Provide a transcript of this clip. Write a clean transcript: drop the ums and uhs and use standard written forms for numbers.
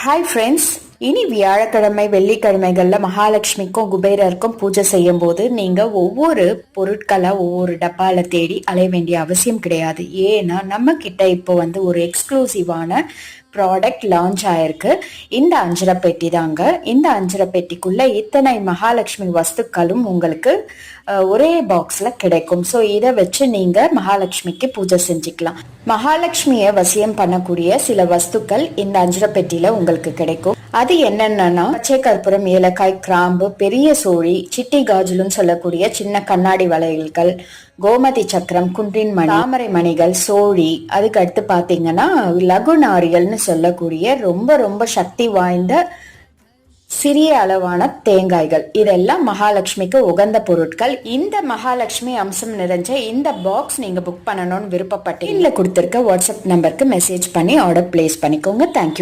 Hi friends, இனி வியாழக்கிழமை வெள்ளிக்கிழமைகளில் மகாலட்சுமிக்கும் குபேரருக்கும் பூஜை செய்யும் போது நீங்கள் ஒவ்வொரு பொருட்களை ஒவ்வொரு டப்பாவில் தேடி அலைய வேண்டிய அவசியம் கிடையாது. ஏன்னா நம்ம கிட்ட இப்போ ஒரு எக்ஸ்க்ளூசிவான ப்ராடக்ட் லான்ச் ஆயிருக்கு. இந்த அஞ்சரை பெட்டி தாங்க. இந்த அஞ்சரை பெட்டிக்குள்ள இத்தனை மகாலட்சுமி வஸ்துக்களும் உங்களுக்கு ஒரே பாக்ஸ்ல கிடைக்கும். ஸோ இதை வச்சு நீங்க மகாலட்சுமிக்கு பூஜை செஞ்சுக்கலாம். மகாலட்சுமியை வசியம் பண்ணக்கூடிய சில வஸ்துக்கள் இந்த அஞ்சரை பெட்டியில உங்களுக்கு கிடைக்கும். அது என்னென்னா பச்சை கற்பூரம், ஏலக்காய், கிராம்பு, பெரிய சோழி, சிட்டி காஜுலுன்னு சொல்லக்கூடிய சின்ன கண்ணாடி வளையல்கள், கோமதி சக்கரம், குன்றின் மணி, தாமரை மணிகள், சோழி. அதுக்கு அடுத்து பாத்தீங்கன்னா லகு நாரியல்னு சொல்லக்கூடிய ரொம்ப ரொம்ப சக்தி வாய்ந்த சிறிய அளவான தேங்காய்கள். இதெல்லாம் மகாலட்சுமிக்கு உகந்த பொருட்கள். இந்த மகாலட்சுமி அம்சம் நிறைஞ்ச இந்த பாக்ஸ் நீங்க புக் பண்ணணும்னு விருப்பப்பட்டு இல்ல கொடுத்திருக்க வாட்ஸ்அப் நம்பருக்கு மெசேஜ் பண்ணி ஆர்டர் பிளேஸ் பண்ணிக்கோங்க. தேங்க்யூ.